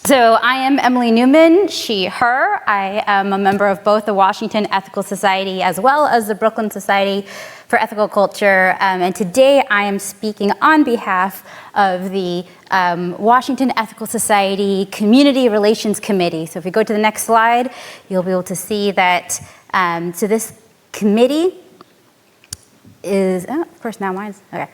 So I am Emily Newman, she, her. I am a member of both the Washington Ethical Society as well as the Brooklyn Society for Ethical Culture. And today I am speaking on behalf of the Washington Ethical Society Community Relations Committee. So if we go to the next slide, you'll be able to see that, so this committee is, of course now mine's, okay.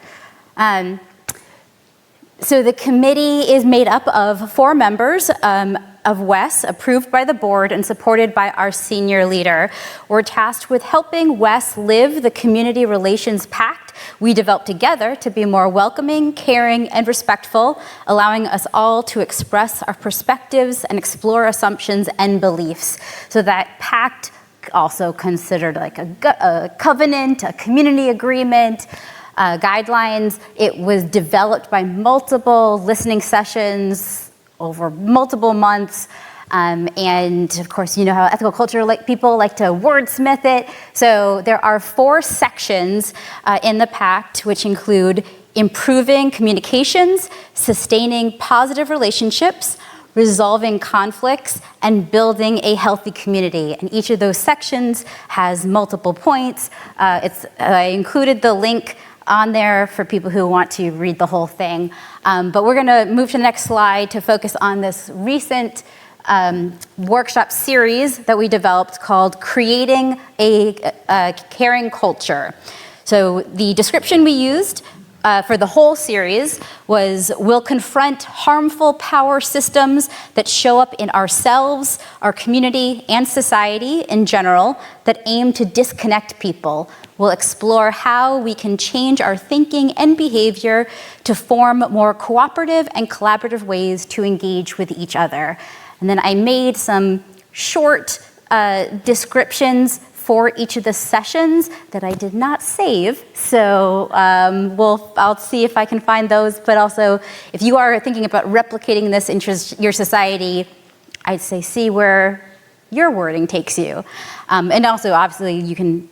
So the committee is made up of 4 members of WES, approved by the board and supported by our senior leader. We're tasked with helping WES live the community relations pact we developed together to be more welcoming, caring, and respectful, allowing us all to express our perspectives and explore assumptions and beliefs. So that pact also considered like a covenant, a community agreement, guidelines. It was developed by multiple listening sessions over multiple months. And of course, you know how ethical culture people like to wordsmith it. So there are 4 sections in the pact, which include improving communications, sustaining positive relationships, resolving conflicts, and building a healthy community. And each of those sections has multiple points. I included the link on there for people who want to read the whole thing. But we're gonna move to the next slide to focus on this recent workshop series that we developed called Creating a Caring Culture. So the description we used for the whole series was, we'll confront harmful power systems that show up in ourselves, our community, and society in general that aim to disconnect people. We'll explore how we can change our thinking and behavior to form more cooperative and collaborative ways to engage with each other. And then I made some short descriptions for each of the sessions that I did not save. So I'll see if I can find those, but also if you are thinking about replicating this in your society, I'd say see where your wording takes you. And also obviously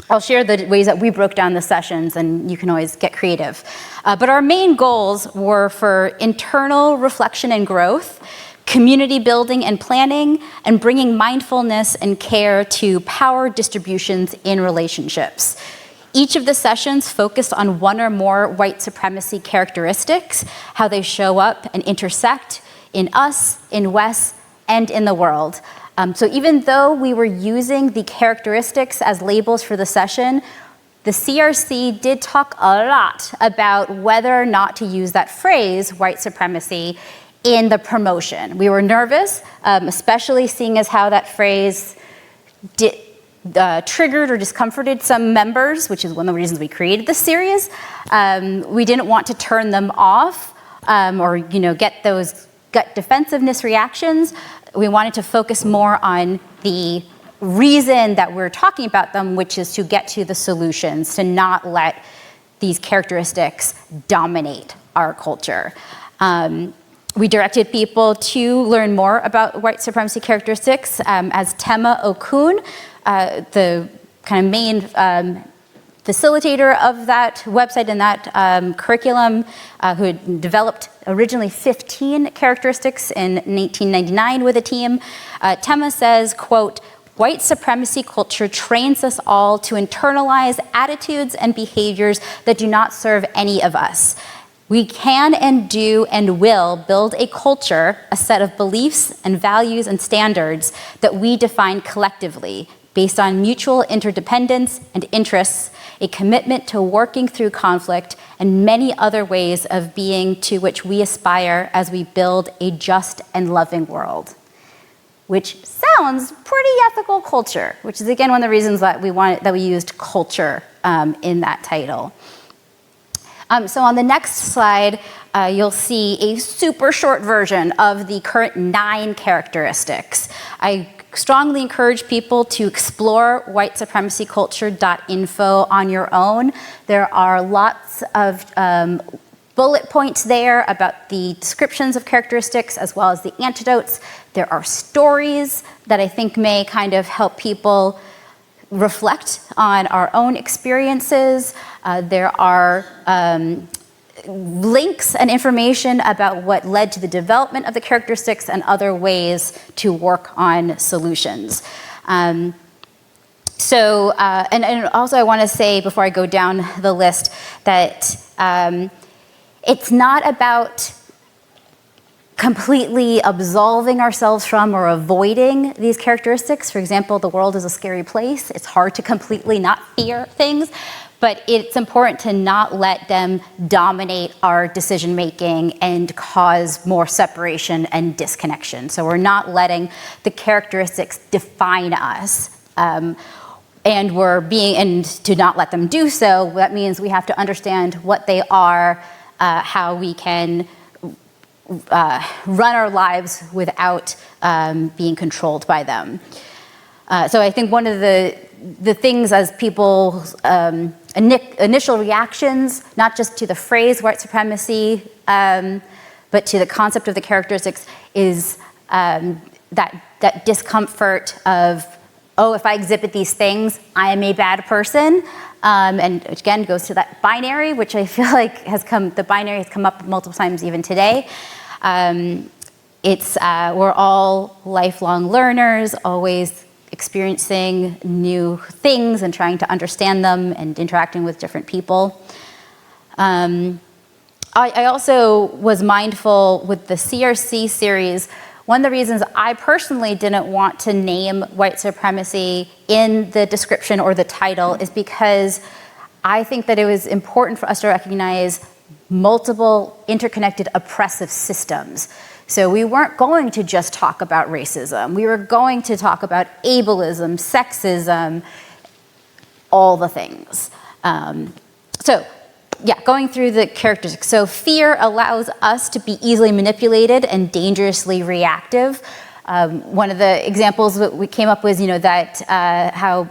I'll share the ways that we broke down the sessions and you can always get creative. But our main goals were for internal reflection and growth, community building and planning, and bringing mindfulness and care to power distributions in relationships. Each of the sessions focused on one or more white supremacy characteristics, how they show up and intersect in us, in WES, and in the world. So even though we were using the characteristics as labels for the session, the CRC did talk a lot about whether or not to use that phrase, white supremacy, in the promotion. We were nervous, especially seeing as how that phrase triggered or discomforted some members, which is one of the reasons we created this series. We didn't want to turn them off or get those gut defensiveness reactions. We wanted to focus more on the reason that we're talking about them, which is to get to the solutions, to not let these characteristics dominate our culture. We directed people to learn more about white supremacy characteristics as Tema Okun, the kind of main facilitator of that website and that curriculum, who had developed originally 15 characteristics in 1999 with a team. Tema says, quote, "White supremacy culture trains us all to internalize attitudes and behaviors that do not serve any of us. We can and do and will build a culture, a set of beliefs and values and standards that we define collectively based on mutual interdependence and interests, a commitment to working through conflict, and many other ways of being to which we aspire as we build a just and loving world." Which sounds pretty ethical culture, which is again one of the reasons that we used culture in that title. So on the next slide, you'll see a super short version of the current 9 characteristics. I strongly encourage people to explore whitesupremacyculture.info on your own. There are lots of bullet points there about the descriptions of characteristics as well as the antidotes. There are stories that I think may kind of help people reflect on our own experiences. There are links and information about what led to the development of the characteristics and other ways to work on solutions. And also I want to say before I go down the list that it's not about completely absolving ourselves from or avoiding these characteristics. For example, the world is a scary place. It's hard to completely not fear things, but it's important to not let them dominate our decision making and cause more separation and disconnection. So we're not letting the characteristics define us. And to not let them do so, that means we have to understand what they are, how we can run our lives without being controlled by them. So I think one of the things as people's initial reactions, not just to the phrase white supremacy, but to the concept of the characteristics, is that discomfort of, oh, if I exhibit these things, I am a bad person. And again, goes to that binary, which I feel like the binary has come up multiple times even today. We're all lifelong learners, always experiencing new things and trying to understand them and interacting with different people. I also was mindful with the CRC series. One of the reasons I personally didn't want to name white supremacy in the description or the title is because I think that it was important for us to recognize multiple interconnected oppressive systems. So we weren't going to just talk about racism. We were going to talk about ableism, sexism, all the things. Going through the characteristics. So fear allows us to be easily manipulated and dangerously reactive. One of the examples that we came up with, how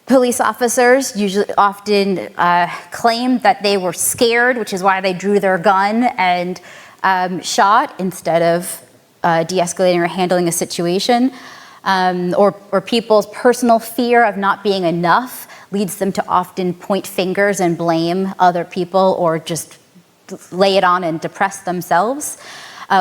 police officers often claim that they were scared, which is why they drew their gun and shot instead of de-escalating or handling a situation. Or people's personal fear of not being enough leads them to often point fingers and blame other people or just lay it on and depress themselves.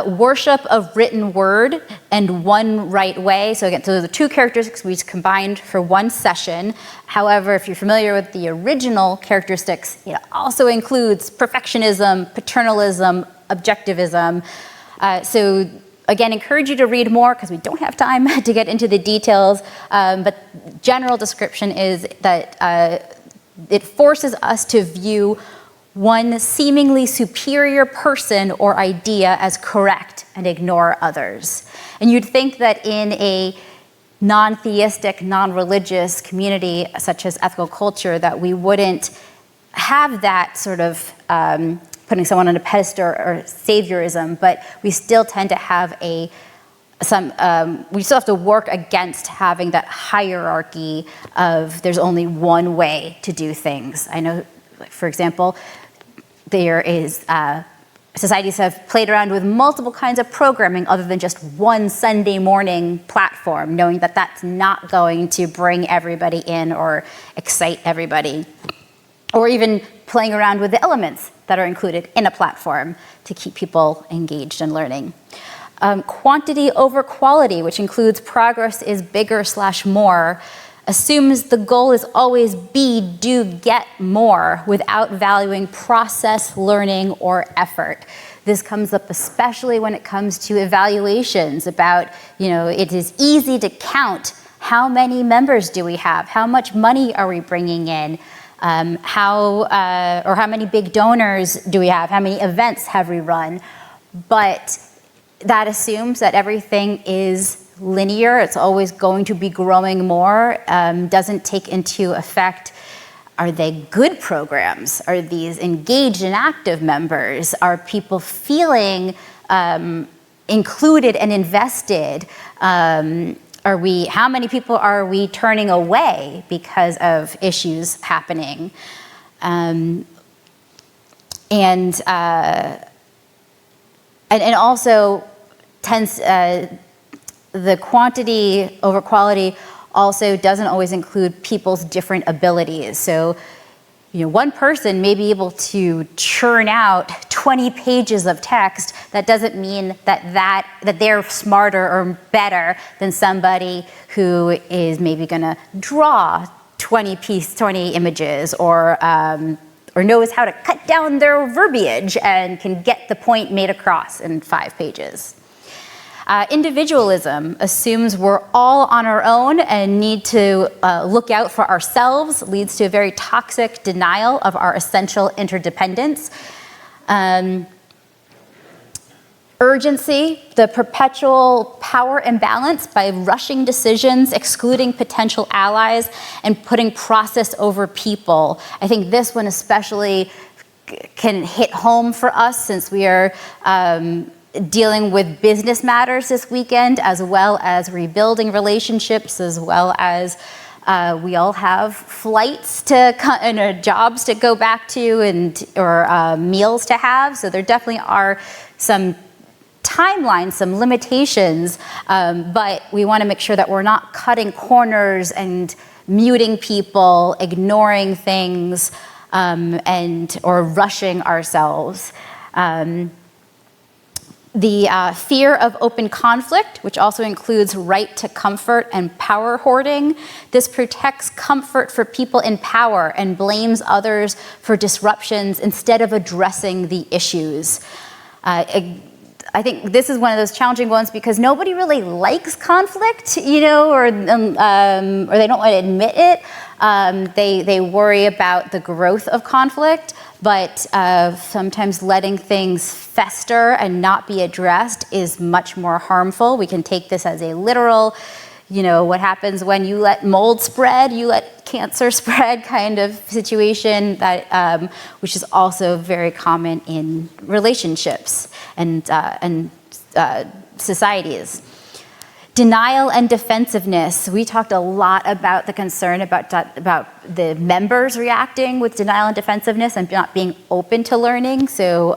Worship of written word and one right way. So the two characteristics we combined for one session. However, if you're familiar with the original characteristics, it also includes perfectionism, paternalism, objectivism. So again, encourage you to read more because we don't have time to get into the details. But general description is that it forces us to view one seemingly superior person or idea as correct and ignore others. And you'd think that in a non-theistic, non-religious community such as ethical culture that we wouldn't have that sort of putting someone on a pedestal or saviorism, but we still tend to have we still have to work against having that hierarchy of there's only one way to do things. I know, for example, there is societies have played around with multiple kinds of programming other than just one Sunday morning platform, knowing that that's not going to bring everybody in or excite everybody. Or even playing around with the elements that are included in a platform to keep people engaged and learning. Quantity over quality, which includes progress is bigger / more, assumes the goal is always do, get more without valuing process, learning, or effort. This comes up especially when it comes to evaluations about, it is easy to count how many members do we have, how much money are we bringing in, how many big donors do we have, how many events have we run, but that assumes that everything is linear, it's always going to be growing more, doesn't take into effect, are they good programs? Are these engaged and active members? Are people feeling included and invested? How many people are we turning away because of issues happening? And also tends, the quantity over quality also doesn't always include people's different abilities. So one person may be able to churn out 20 pages of text. That doesn't mean that they're smarter or better than somebody who is maybe going to draw 20 images or knows how to cut down their verbiage and can get the point made across in 5 pages. Individualism assumes we're all on our own and need to look out for ourselves, leads to a very toxic denial of our essential interdependence. Urgency, the perpetual power imbalance by rushing decisions, excluding potential allies, and putting process over people. I think this one especially can hit home for us since we are dealing with business matters this weekend, as well as rebuilding relationships, as well as we all have flights and jobs to go back to or meals to have. So there definitely are some timelines, some limitations, but we want to make sure that we're not cutting corners and muting people, ignoring things, or rushing ourselves. The fear of open conflict, which also includes right to comfort and power hoarding. This protects comfort for people in power and blames others for disruptions instead of addressing the issues. I think this is one of those challenging ones because nobody really likes conflict, or they don't want to admit it. They worry about the growth of conflict, but sometimes letting things fester and not be addressed is much more harmful. We can take this as a literal, what happens when you let mold spread, you let cancer spread kind of situation, that which is also very common in relationships and societies. Denial and defensiveness. We talked a lot about the concern about the members reacting with denial and defensiveness and not being open to learning. So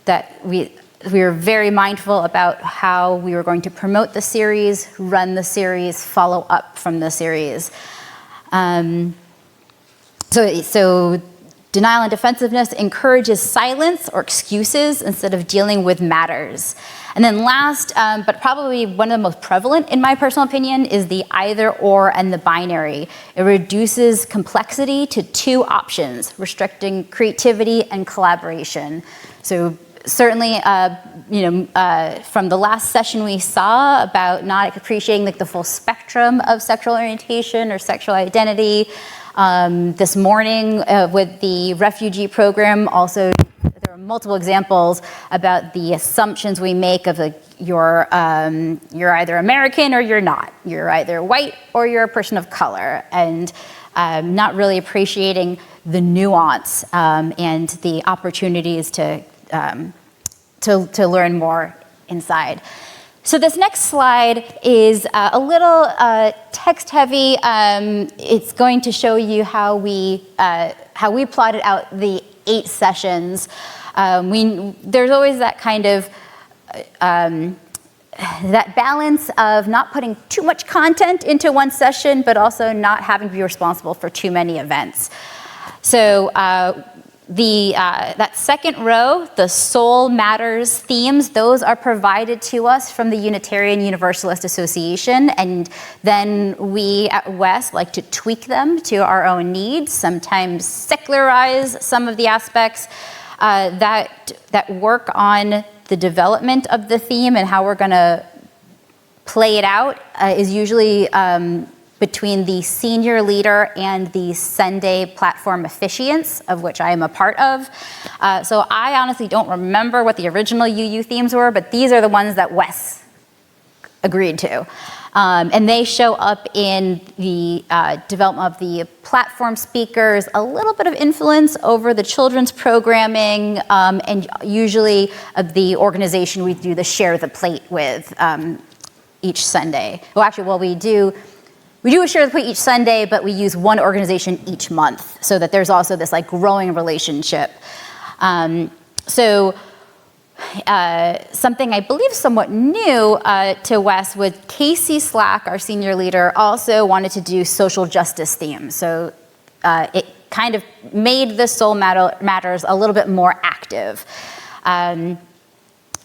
that we were very mindful about how we were going to promote the series, run the series, follow up from the series. So denial and defensiveness encourages silence or excuses instead of dealing with matters. And then last, but probably one of the most prevalent in my personal opinion, is the either or and the binary. It reduces complexity to 2 options, restricting creativity and collaboration. So certainly, from the last session we saw about not appreciating the full spectrum of sexual orientation or sexual identity. This morning with the refugee program, also there are multiple examples about the assumptions we make of you're either American or you're not. You're either white or you're a person of color, and not really appreciating the nuance and the opportunities to learn more inside. So this next slide is a little text-heavy. It's going to show you how we plotted out the 8 sessions. There's always that kind of that balance of not putting too much content into one session, but also not having to be responsible for too many events. So that second row, the soul matters themes, those are provided to us from the Unitarian Universalist Association, and then we at West like to tweak them to our own needs, sometimes secularize some of the aspects that work on the development of the theme and how we're going to play it out is usually between the senior leader and the Sunday platform officiants, of which I am a part of. So I honestly don't remember what the original UU themes were, but these are the ones that Wes agreed to. And they show up in the development of the platform speakers, a little bit of influence over the children's programming, and usually the organization we do the share the plate with each Sunday. We do a share the plate each Sunday, but we use one organization each month so that there's also this like growing relationship. Something I believe somewhat new to Wes was Casey Slack, our senior leader, also wanted to do social justice themes. So kind of made the Soul Matters a little bit more active. And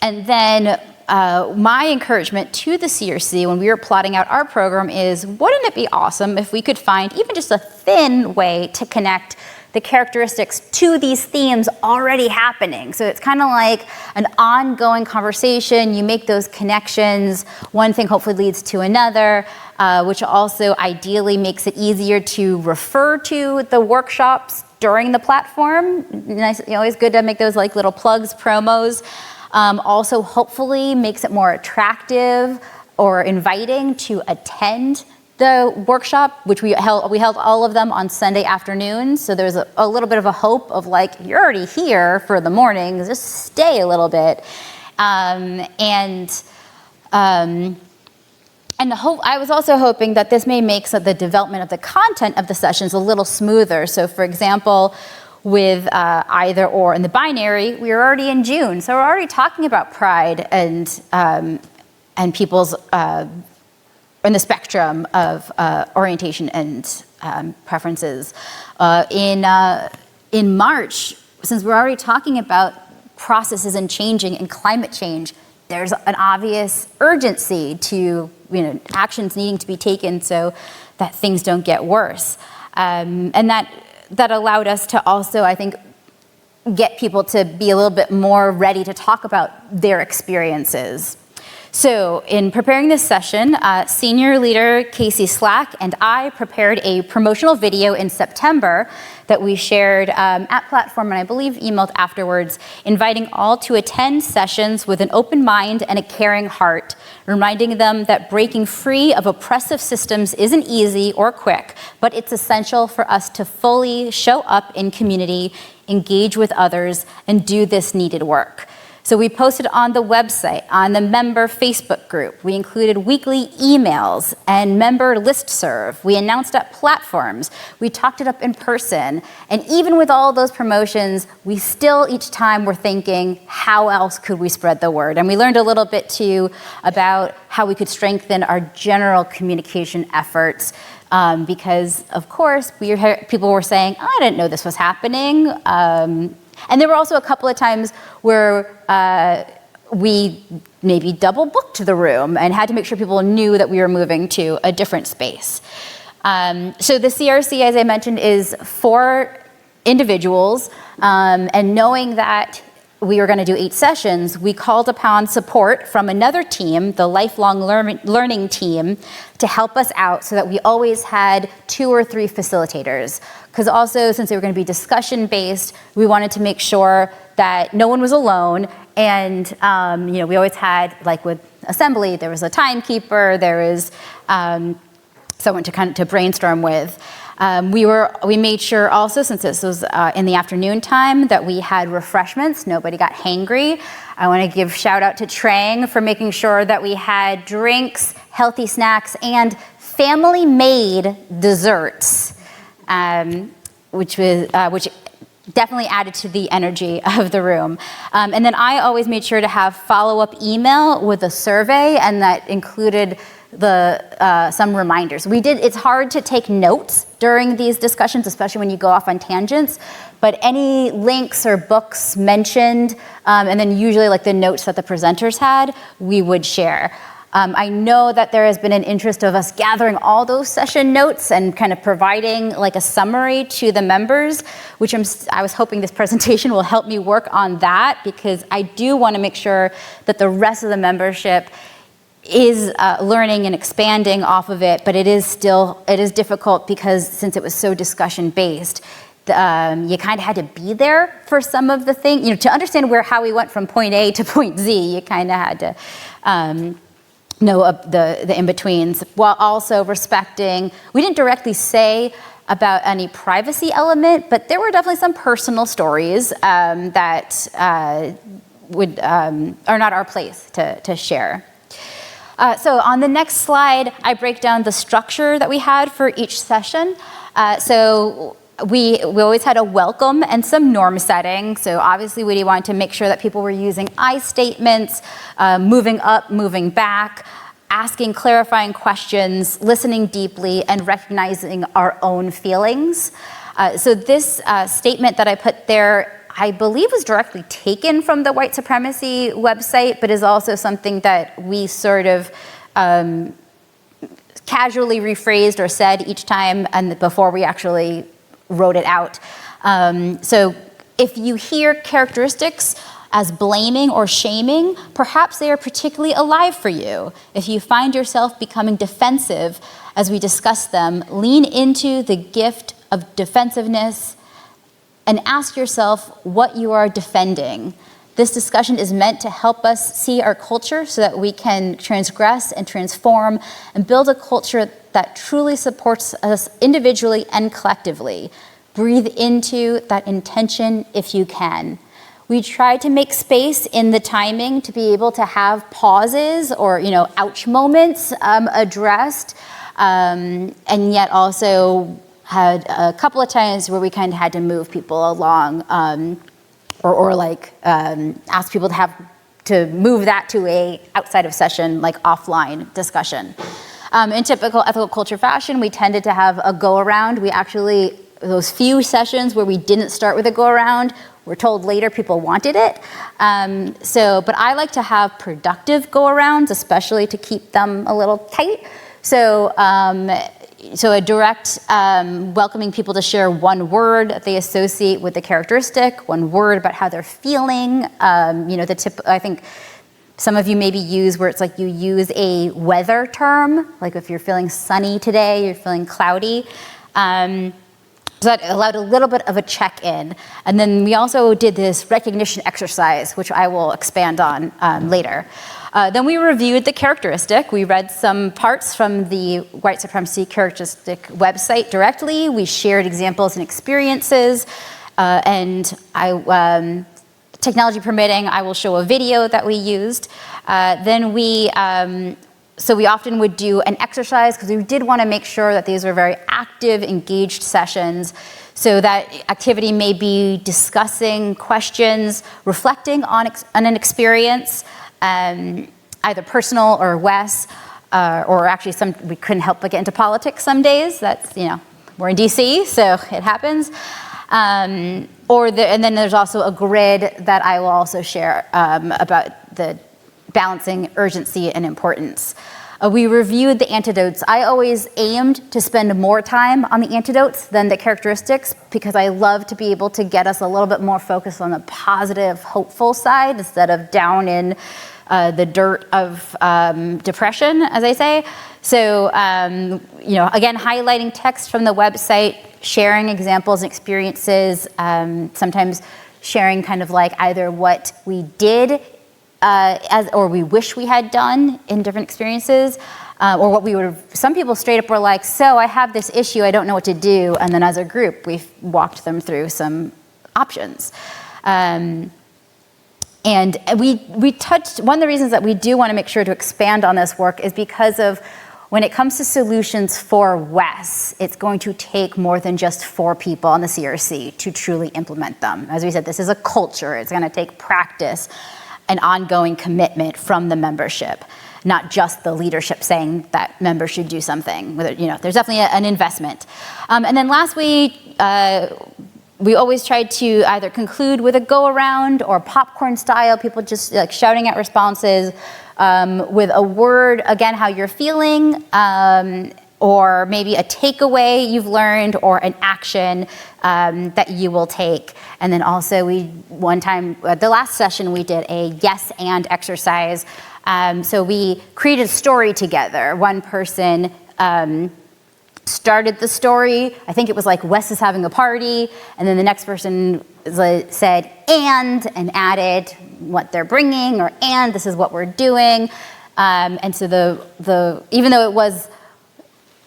then my encouragement to the CRC when we were plotting out our program is, wouldn't it be awesome if we could find even just a thin way to connect the characteristics to these themes already happening? So it's kind of like an ongoing conversation. You make those connections. One thing hopefully leads to another, which also ideally makes it easier to refer to the workshops during the platform. Nice, always good to make those like little plugs, promos. Also hopefully makes it more attractive or inviting to attend the workshop, which we held all of them on Sunday afternoons. So there's a little bit of a hope of like, you're already here for the mornings, just stay a little bit. I was also hoping that this may make the development of the content of the sessions a little smoother. So for example, with either or in the binary, we are already in June. So we're already talking about pride and people's in the spectrum of orientation and preferences. In March, since we're already talking about processes and changing and climate change, there's an obvious urgency to actions needing to be taken so that things don't get worse. And that allowed us to also, I think, get people to be a little bit more ready to talk about their experiences. So in preparing this session, senior leader Casey Slack and I prepared a promotional video in September that we shared at Platform and I believe emailed afterwards, inviting all to attend sessions with an open mind and a caring heart, reminding them that breaking free of oppressive systems isn't easy or quick, but it's essential for us to fully show up in community, engage with others, and do this needed work. So we posted on the website, on the member Facebook group. We included weekly emails and member listserv. We announced at platforms. We talked it up in person. And even with all those promotions, we still each time were thinking, how else could we spread the word? And we learned a little bit too about how we could strengthen our general communication efforts. Because of course, people were saying, I didn't know this was happening. And there were also a couple of times where we maybe double booked the room and had to make sure people knew that we were moving to a different space. So the CRC, as I mentioned, is for individuals. And knowing that we were going to do 8 sessions, we called upon support from another team, the lifelong learning team, to help us out so that we always had 2 or 3 facilitators. Because also, since they were going to be discussion-based, we wanted to make sure that no one was alone. And we always had, like with assembly, there was a timekeeper, there was someone to brainstorm with. We made sure also, since this was in the afternoon time, that we had refreshments. Nobody got hangry. I want to give shout out to Trang for making sure that we had drinks, healthy snacks, and family-made desserts, which definitely added to the energy of the room. And then I always made sure to have follow-up email with a survey, and that included some reminders. It's hard to take notes during these discussions, especially when you go off on tangents, but any links or books mentioned, and then usually like the notes that the presenters had, we would share. I know that there has been an interest of us gathering all those session notes and kind of providing like a summary to the members, which I was hoping this presentation will help me work on that, because I do want to make sure that the rest of the membership is learning and expanding off of it, but it is difficult because since it was so discussion based, you kind of had to be there for some of the things, to understand how we went from point A to point Z. You kind of had to know the in-betweens, while also respecting, we didn't directly say about any privacy element, but there were definitely some personal stories that are not our place to share. So on the next slide, I break down the structure that we had for each session. So we always had a welcome and some norm setting. So obviously we wanted to make sure that people were using I statements, moving up, moving back, asking clarifying questions, listening deeply, and recognizing our own feelings. So this statement that I put there, I believe was directly taken from the White Supremacy website, but is also something that we sort of casually rephrased or said each time and before we actually wrote it out. So if you hear characteristics as blaming or shaming, perhaps they are particularly alive for you. If you find yourself becoming defensive as we discuss them, lean into the gift of defensiveness and ask yourself what you are defending. This discussion is meant to help us see our culture so that we can transgress and transform and build a culture that truly supports us individually and collectively. Breathe into that intention if you can. We try to make space in the timing to be able to have pauses or, ouch moments addressed, and yet also had a couple of times where we kind of had to move people along, or ask people to move that to a outside of session, like offline discussion. In typical ethical culture fashion, we tended to have a go around. We actually, those few sessions where we didn't start with a go around, we're told later people wanted it. But I like to have productive go arounds, especially to keep them a little tight. So a direct welcoming people to share one word that they associate with the characteristic, one word about how they're feeling. I think some of you maybe use where it's like you use a weather term, like if you're feeling sunny today, you're feeling cloudy. So that allowed a little bit of a check-in. And then we also did this recognition exercise, which I will expand on later. Then we reviewed the characteristic. We read some parts from the White Supremacy Characteristic website directly. We shared examples and experiences. Technology permitting, I will show a video that we used. So we often would do an exercise because we did want to make sure that these were very active, engaged sessions. So that activity may be discussing questions, reflecting on an experience, either personal or Wes, or actually we couldn't help but get into politics some days. That's, we're in DC, so it happens. And then there's also a grid that I will also share about the balancing urgency and importance. We reviewed the antidotes. I always aimed to spend more time on the antidotes than the characteristics because I love to be able to get us a little bit more focused on the positive, hopeful side instead of down in the dirt of depression, as I say. So, again, highlighting text from the website, sharing examples and experiences, sometimes sharing kind of like either what we did or we wish we had done in different experiences, or what we would. Some people straight up were like, "So I have this issue, I don't know what to do," and then as a group, we've walked them through some options. And we touched. One of the reasons that we do want to make sure to expand on this work is because of when it comes to solutions for WES, it's going to take more than just 4 people on the CRC to truly implement them. As we said, this is a culture. It's going to take practice and ongoing commitment from the membership, not just the leadership saying that members should do something. There's definitely an investment. And then lastly, we always try to either conclude with a go-around or popcorn style, people just like shouting out responses with a word, again, how you're feeling, or maybe a takeaway you've learned or an action that you will take. And then also one time, the last session, we did a yes and exercise. So we created a story together. One person started the story. I think it was like Wes is having a party. And then the next person said and added what they're bringing, or and this is what we're doing. And so even though it was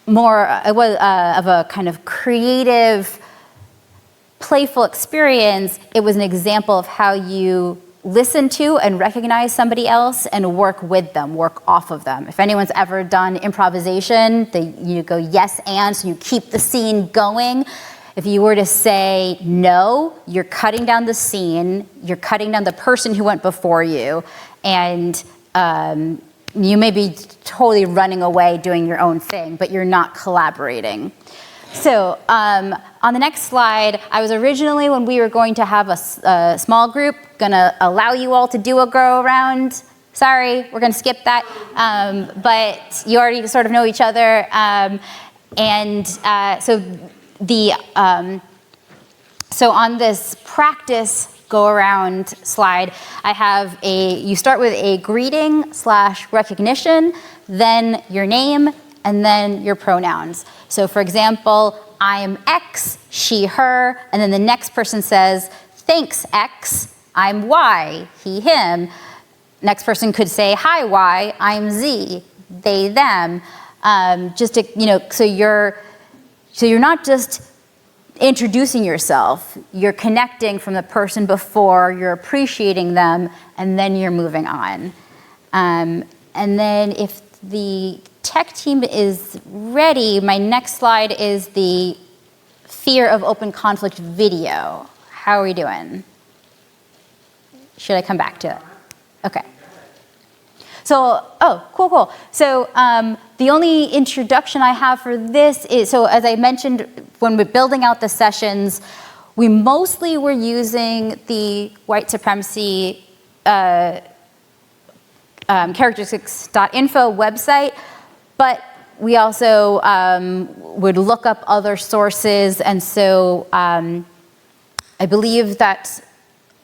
of a kind of creative, playful experience, it was an example of how you listen to and recognize somebody else and work with them, work off of them. If anyone's ever done improvisation, you go yes and, so you keep the scene going. If you were to say no, you're cutting down the scene, you're cutting down the person who went before you, and you may be totally running away doing your own thing, but you're not collaborating. So on the next slide, I was originally, when we were going to have a small group, gonna allow you all to do a go around. Sorry, we're gonna skip that. But you already sort of know each other. So on this practice go around slide, I have you start with a greeting / recognition, then your name, and then your pronouns. So for example, I am X, she, her, and then the next person says, thanks X, I'm Y, he, him. Next person could say, hi Y, I'm Z, they, them. Just to, so you're not just introducing yourself, you're connecting from the person before, you're appreciating them, and then you're moving on. And then if the tech team is ready, my next slide is the fear of open conflict video. How are we doing? Should I come back to it? Okay. So, cool. So the only introduction I have for this is, so as I mentioned, when we're building out the sessions, we mostly were using the White Supremacy Characteristics.info website, but we also would look up other sources, and so I believe that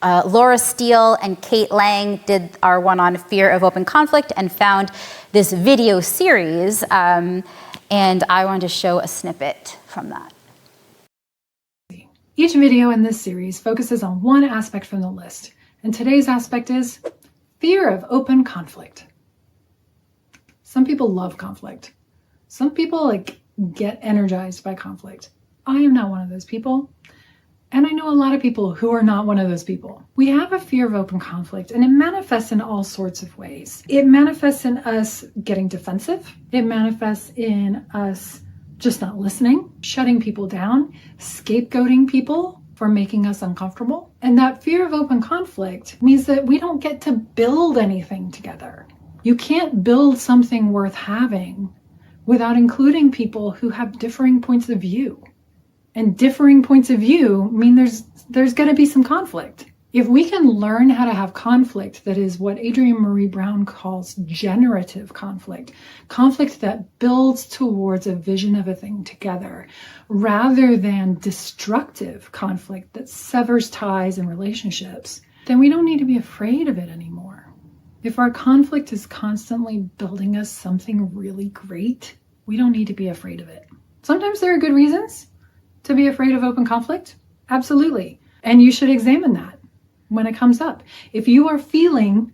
Laura Steele and Kate Lang did our one on fear of open conflict and found this video series, and I wanted to show a snippet from that. Each video in this series focuses on one aspect from the list, and today's aspect is fear of open conflict. Some people love conflict. Some people get energized by conflict. I am not one of those people. And I know a lot of people who are not one of those people. We have a fear of open conflict, and it manifests in all sorts of ways. It manifests in us getting defensive. It manifests in us just not listening, shutting people down, scapegoating people for making us uncomfortable. And that fear of open conflict means that we don't get to build anything together. You can't build something worth having without including people who have differing points of view. And differing points of view mean there's going to be some conflict. If we can learn how to have conflict that is what Adrienne Marie Brown calls generative conflict that builds towards a vision of a thing together, rather than destructive conflict that severs ties and relationships, then we don't need to be afraid of it anymore. If our conflict is constantly building us something really great, we don't need to be afraid of it. Sometimes there are good reasons to be afraid of open conflict? Absolutely. And you should examine that when it comes up. If you are feeling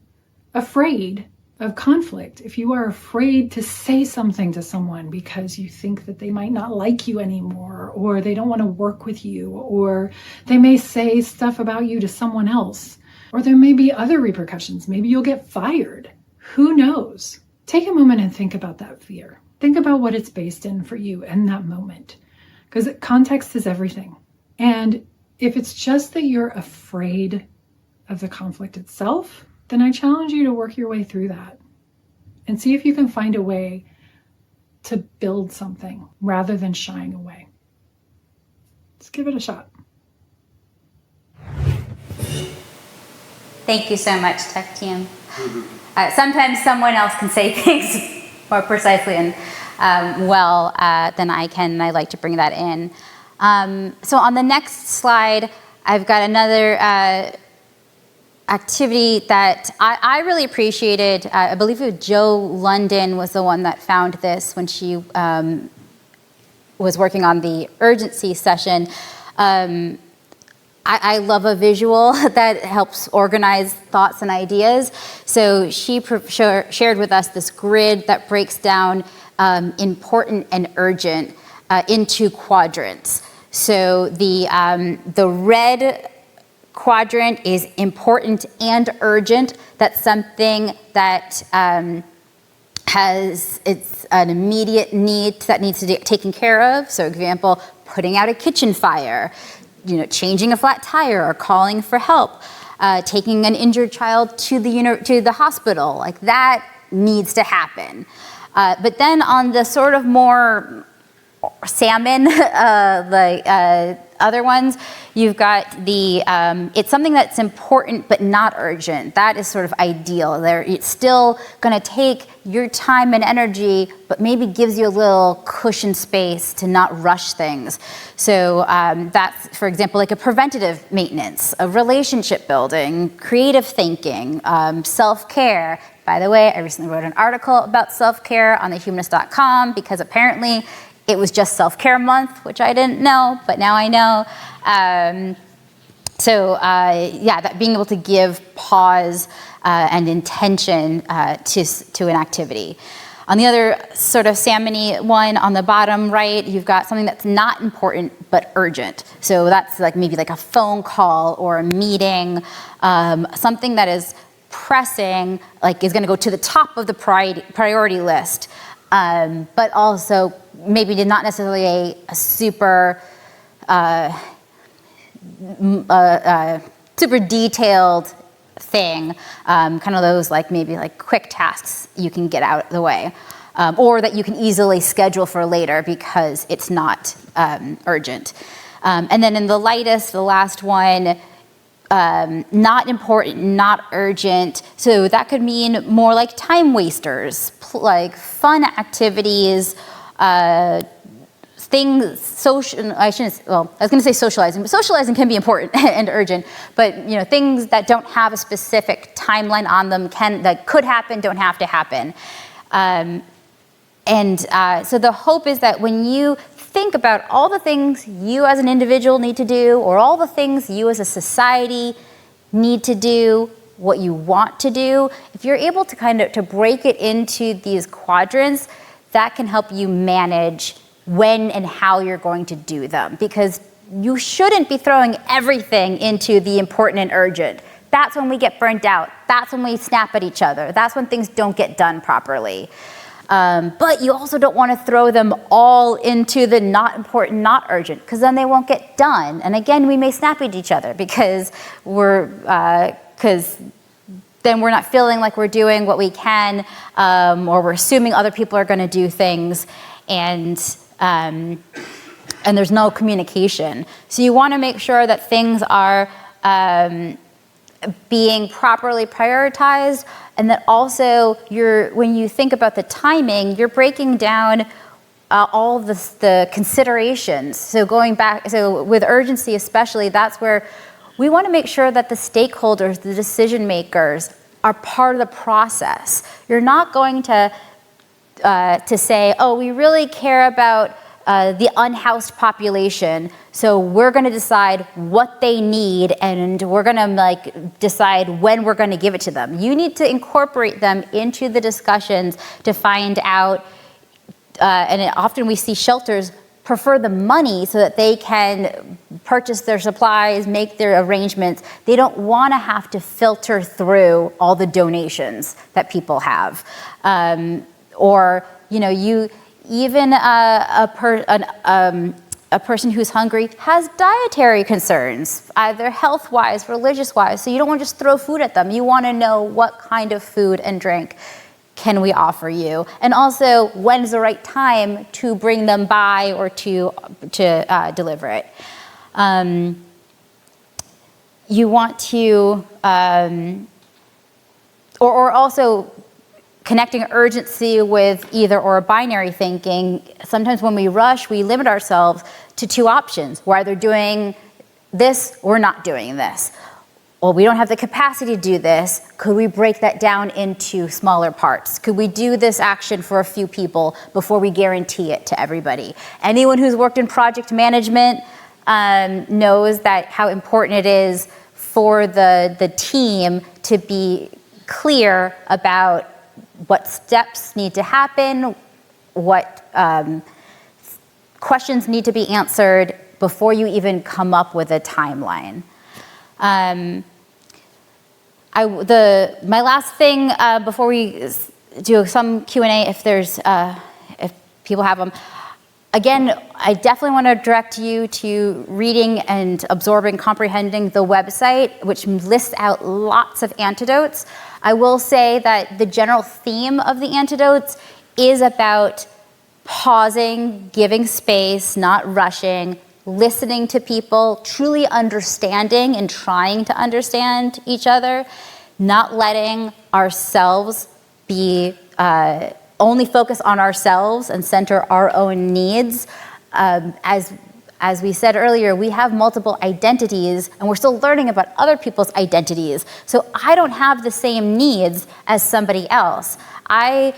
afraid of conflict, if you are afraid to say something to someone because you think that they might not like you anymore, or they don't want to work with you, or they may say stuff about you to someone else, or there may be other repercussions. Maybe you'll get fired. Who knows? Take a moment and think about that fear. Think about what it's based in for you in that moment. Because context is everything. And if it's just that you're afraid of the conflict itself, then I challenge you to work your way through that and see if you can find a way to build something rather than shying away. Let's give it a shot. Thank you so much, tech team. Sometimes someone else can say things more precisely and than I can. I like to bring that in. So on the next slide, I've got another activity that I really appreciated. I believe it was Jo London was the one that found this when she was working on the urgency session. I love a visual that helps organize thoughts and ideas. So she shared with us this grid that breaks down important and urgent into quadrants. So the red quadrant is important and urgent. That's something that it's an immediate need that needs to be taken care of. So example, putting out a kitchen fire, changing a flat tire or calling for help, taking an injured child to the hospital, like that needs to happen. But then on the sort of more salmon, other ones. You've got the, it's something that's important but not urgent. That is sort of ideal. It's still gonna take your time and energy, but maybe gives you a little cushion space to not rush things. So that's, for example, like a preventative maintenance, a relationship building, creative thinking, self-care. By the way, I recently wrote an article about self-care on thehumanist.com because apparently it was just self-care month, which I didn't know, but now I know. Yeah, that being able to give pause and intention to an activity. On the other sort of salmon-y one on the bottom right, you've got something that's not important but urgent. So that's like maybe like a phone call or a meeting, something that is pressing, like is gonna go to the top of the priority list, but also maybe not necessarily a super super detailed thing, kind of those like maybe like quick tasks you can get out of the way, or that you can easily schedule for later because it's not urgent. And then in the lightest, the last one, not important, not urgent. So that could mean more like time wasters, like fun activities, things, social, I was gonna say socializing, but socializing can be important and urgent, but things that don't have a specific timeline on them that could happen, don't have to happen. So the hope is that when you think about all the things you as an individual need to do, or all the things you as a society need to do, what you want to do, if you're able to kind of to break it into these quadrants, that can help you manage when and how you're going to do them, because you shouldn't be throwing everything into the important and urgent. That's when we get burnt out. That's when we snap at each other. That's when things don't get done properly. But you also don't want to throw them all into the not important, not urgent, because then they won't get done. And again, we may snap at each other because then we're not feeling like we're doing what we can, or we're assuming other people are going to do things, and there's no communication. So you want to make sure that things are being properly prioritized, and that also when you think about the timing, you're breaking down all the considerations. So with urgency especially, that's where we want to make sure that the stakeholders, the decision makers, are part of the process. You're not going to say, oh, we really care about the unhoused population, so we're going to decide what they need, and we're going to decide when we're going to give it to them. You need to incorporate them into the discussions to find out, and often we see shelters prefer the money so that they can purchase their supplies, make their arrangements. They don't want to have to filter through all the donations that people have. Or even a person who's hungry has dietary concerns, either health-wise, religious-wise, so you don't want to just throw food at them. You want to know what kind of food and drink can we offer you, and also when's the right time to bring them by or to deliver it. You want to, or also connecting urgency with either or binary thinking. Sometimes when we rush, we limit ourselves to two options. We're either doing this or not doing this. Well, we don't have the capacity to do this. Could we break that down into smaller parts? Could we do this action for a few people before we guarantee it to everybody? Anyone who's worked in project management knows that how important it is for the team to be clear about what steps need to happen, what questions need to be answered before you even come up with a timeline. My last thing before we do some Q&A, if people have them. Again, I definitely want to direct you to reading and absorbing, comprehending the website, which lists out lots of antidotes. I will say that the general theme of the antidotes is about pausing, giving space, not rushing, listening to people, truly understanding and trying to understand each other, not letting ourselves be only focus on ourselves and center our own needs. As we said earlier, we have multiple identities and we're still learning about other people's identities. So I don't have the same needs as somebody else. I,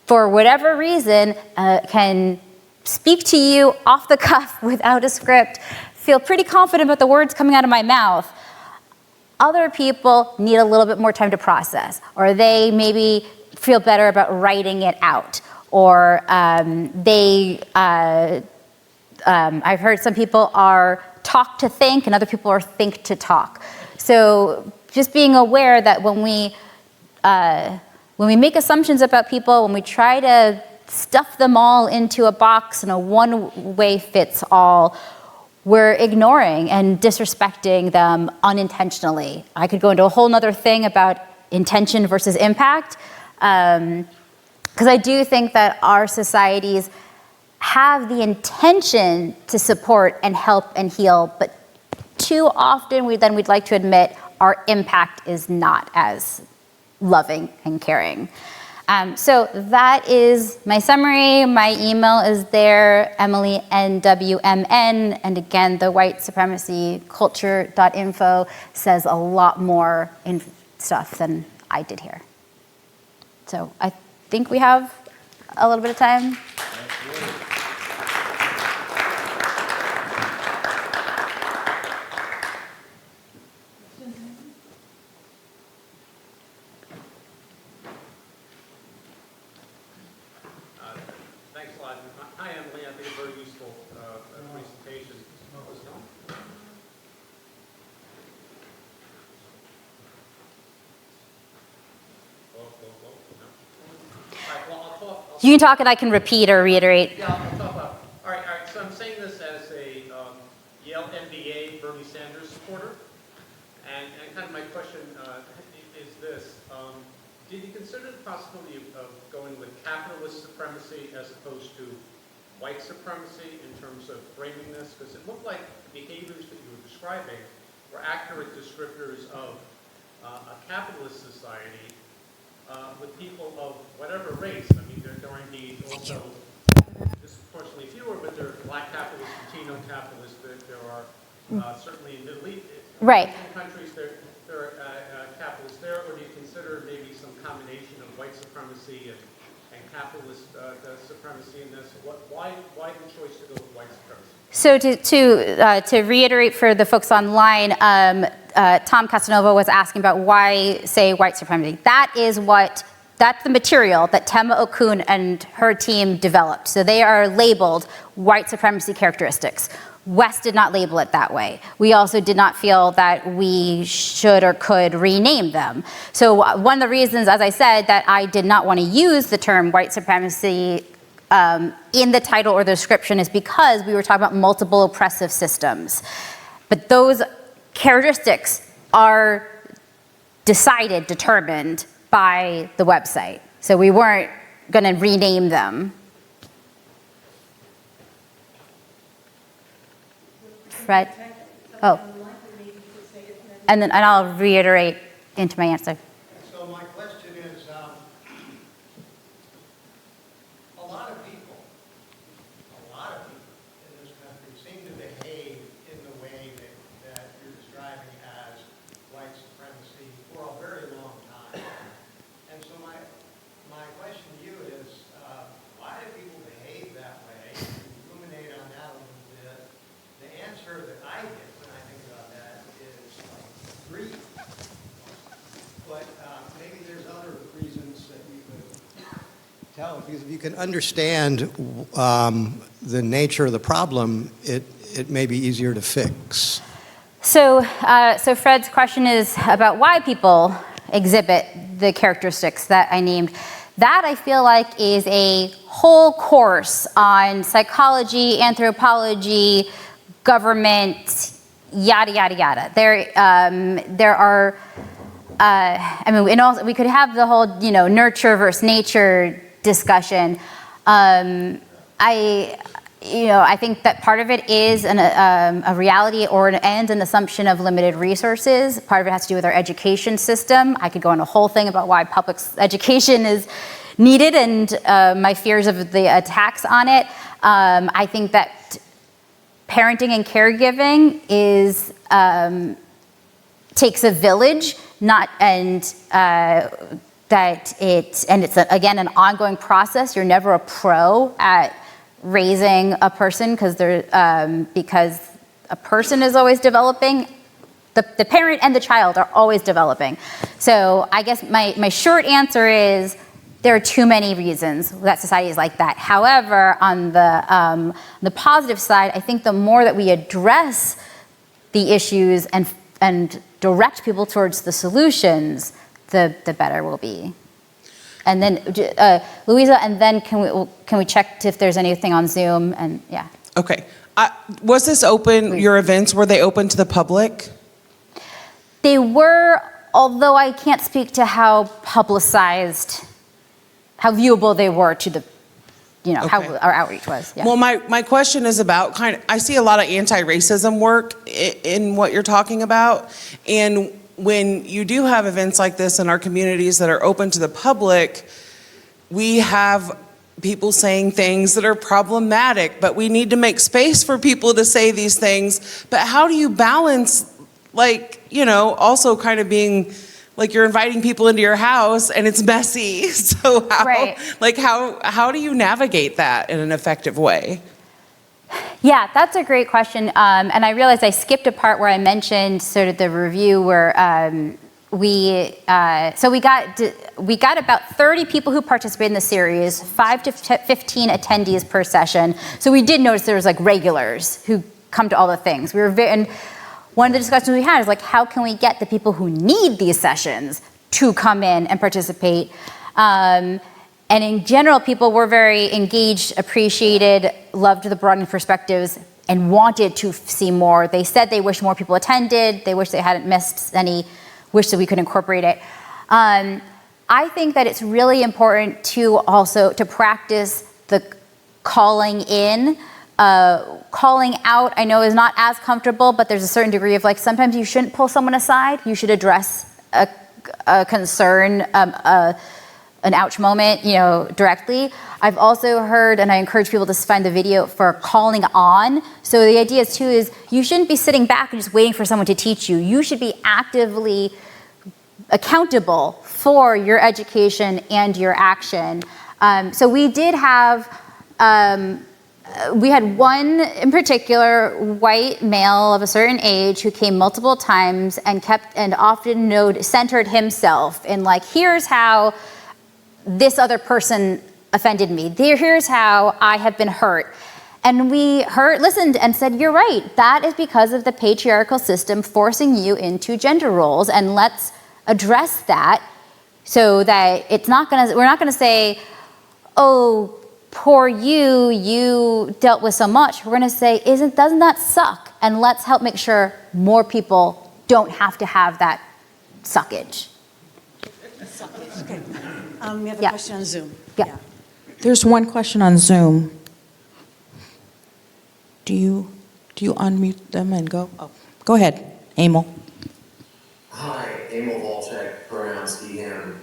for whatever reason, can speak to you off the cuff without a script, feel pretty confident about the words coming out of my mouth. Other people need a little bit more time to process, or they maybe feel better about writing it out, or I've heard some people are talk to think and other people are think to talk. So just being aware that when we make assumptions about people, when we try to stuff them all into a box and a one-way-fits-all, we're ignoring and disrespecting them unintentionally. I could go into a whole nother thing about intention versus impact, because I do think that our societies have the intention to support and help and heal, but too often we'd like to admit our impact is not as loving and caring. So that is my summary. My email is there, Emily NWMN, and again, the white supremacy culture.info says a lot more in stuff than I did here. So I think we have a little bit of time. Thanks a lot. Hi, Emily. I think a very useful presentation. You can talk and I can repeat or reiterate. Yeah, I'll talk about. All right. So I'm saying this as a Yale MBA Bernie Sanders supporter, and kind of my question is this: did you consider the possibility of going with capitalist supremacy as opposed to white supremacy in terms of framing this? Because it looked like the behaviors that you were describing were accurate descriptors of a capitalist society with people of whatever race. I mean, there are indeed also disproportionately fewer, but there are black capitalists, Latino capitalists. There are certainly in Middle East Right. countries there are capitalists there. Or do you consider maybe some combination of white supremacy and capitalist supremacy in this? Why the choice to go with white supremacy? So to reiterate for the folks online, Tom Casanova was asking about why say white supremacy. That's the material that Tema Okun and her team developed. So they are labeled white supremacy characteristics. West did not label it that way. We also did not feel that we should or could rename them. So one of the reasons, as I said, that I did not want to use the term white supremacy in the title or the description is because we were talking about multiple oppressive systems. But those characteristics are determined by the website. So we weren't going to rename them. Fred? Oh. And I'll reiterate into my answer. So my question is, a lot of people in this country seem to behave in the way that you're describing as white supremacy for a very long time. And so my question to you is, why do people behave that way? Illuminate on that a little bit. The answer that I get when I think about that is greed. But maybe there's other reasons that you could tell. Because if you can understand the nature of the problem, it may be easier to fix. So Fred's question is about why people exhibit the characteristics that I named. That I feel like is a whole course on psychology, anthropology, government, yada yada yada. There are. I mean, and also we could have the whole nurture versus nature discussion. I think that part of it is a reality and an assumption of limited resources. Part of it has to do with our education system. I could go on a whole thing about why public education is needed and my fears of the attacks on it. I think that parenting and caregiving takes a village, it's again an ongoing process. You're never a pro at raising a person because a person is always developing. The parent and the child are always developing. So I guess my short answer is there are too many reasons that society is like that. However, on the positive side, I think the more that we address the issues and direct people towards the solutions, the better we'll be. And then, Louisa, and then can we check if there's anything on Zoom? And yeah. Okay. Was this open? Your events, were they open to the public? They were, although I can't speak to how publicized, how viewable they were to the, how our outreach was. Yeah. Well, my question is about I see a lot of anti-racism work in what you're talking about. And when you do have events like this in our communities that are open to the public, we have people saying things that are problematic, but we need to make space for people to say these things. But how do you balance, also kind of being like you're inviting people into your house and it's messy. So how do you navigate that in an effective way? Yeah, that's a great question. And I realized I skipped a part where I mentioned sort of the review where we got about 30 people who participated in the series, 5 to 15 attendees per session. So we did notice there was regulars who come to all the things. And one of the discussions we had is how can we get the people who need these sessions to come in and participate? And in general, people were very engaged, appreciated, loved the broadened perspectives, and wanted to see more. They said they wish more people attended. They wish they hadn't missed any, wish that we could incorporate it. I think that it's really important to practice the calling in. Calling out, I know, is not as comfortable, but there's a certain degree of sometimes you shouldn't pull someone aside. You should address a concern, an ouch moment, directly. I've also heard, and I encourage people to find the video for calling on. So the idea is you shouldn't be sitting back and just waiting for someone to teach you. You should be actively accountable for your education and your action. So we did have, we had one in particular white male of a certain age who came multiple times and often centered himself in here's how this other person offended me. Here's how I have been hurt. And we listened and said, you're right. That is because of the patriarchal system forcing you into gender roles. And let's address that so that we're not gonna say, oh, poor you dealt with so much. We're gonna say, doesn't that suck? And let's help make sure more people don't have to have that suckage. Okay. We have a question on Zoom. Yeah. There's one question on Zoom. Do you unmute them and go? Oh, go ahead, Emil. Hi, Emil Volchek, pronouns he, him.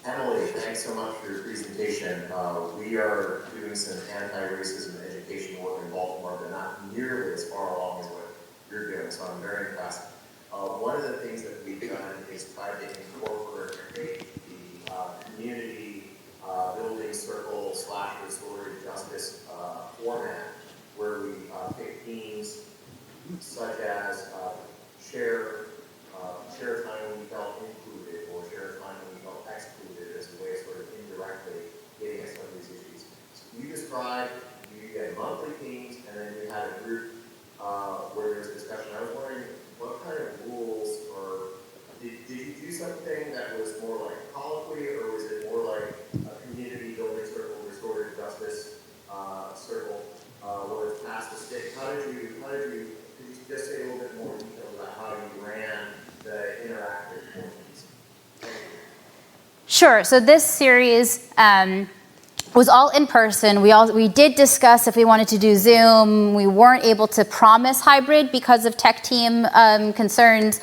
Emily, thanks so much for your presentation. We are doing some anti-racism education work in Baltimore, but not nearly as far along as what you're doing, so I'm very impressed. One of the things that we've done is try to incorporate the community building circle / restorative justice format, where we pick themes such as share time when we felt included, or share time when we felt excluded, as a way of sort of indirectly getting at some of these issues. So you described you had monthly themes, and then you had a group where there was discussion. I was wondering what kind of rules, or did you do something that was more like colloquy, or was it more like a community building circle, restorative justice circle, where it's past the stick? Could you just say a little bit more detail about how you ran the interactive portions? Sure. So this series was all in person. We did discuss if we wanted to do Zoom. We weren't able to promise hybrid because of tech team concerns.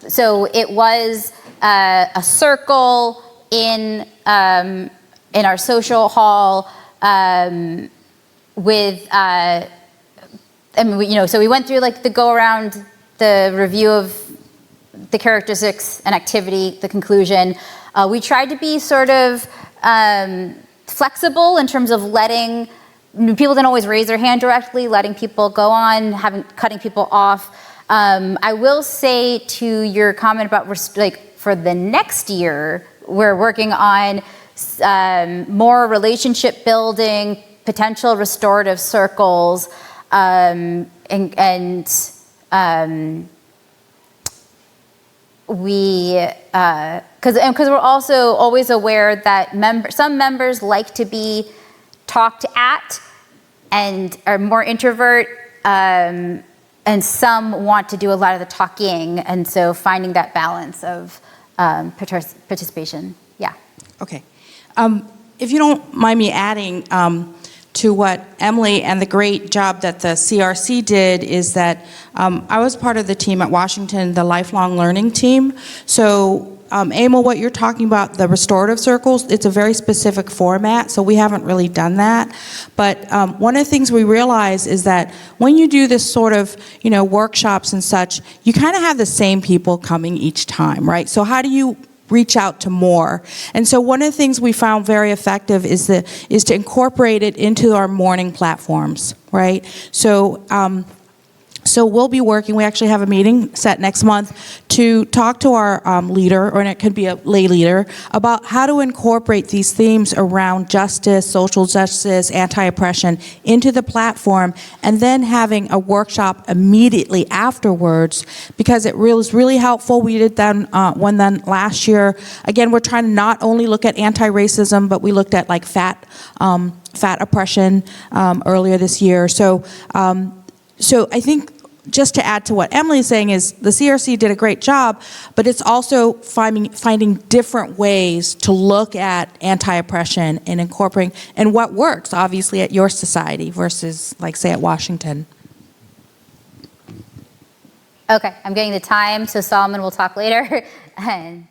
So it was a circle in our social hall with, so we went through like the go around, the review of the characteristics and activity, the conclusion. We tried to be sort of flexible in terms of letting people didn't always raise their hand directly, letting people go on, cutting people off. I will say to your comment about like for the next year, we're working on more relationship building, potential restorative circles, because we're also always aware that some members like to be talked at and are more introvert, and some want to do a lot of the talking, and so finding that balance of participation. Yeah. Okay. If you don't mind me adding to what Emily and the great job that the CRC did is that I was part of the team at Washington, the lifelong learning team. So Emil, what you're talking about, the restorative circles, it's a very specific format, so we haven't really done that. But one of the things we realize is that when you do this sort of, workshops and such, you kind of have the same people coming each time, right? So how do you reach out to more? And so one of the things we found very effective is to incorporate it into our morning platforms, right? So we'll be working, we actually have a meeting set next month to talk to our leader, or it could be a lay leader, about how to incorporate these themes around justice, social justice, anti-oppression into the platform, and then having a workshop immediately afterwards, because it was really helpful. We did one last year. Again, we're trying to not only look at anti-racism, but we looked at like fat oppression earlier this year. So I think just to add to what Emily is saying is the CRC did a great job, but it's also finding different ways to look at anti-oppression and incorporating, and what works, obviously, at your society versus, like, say, at Washington. Okay, I'm getting the time, so Solomon will talk later. And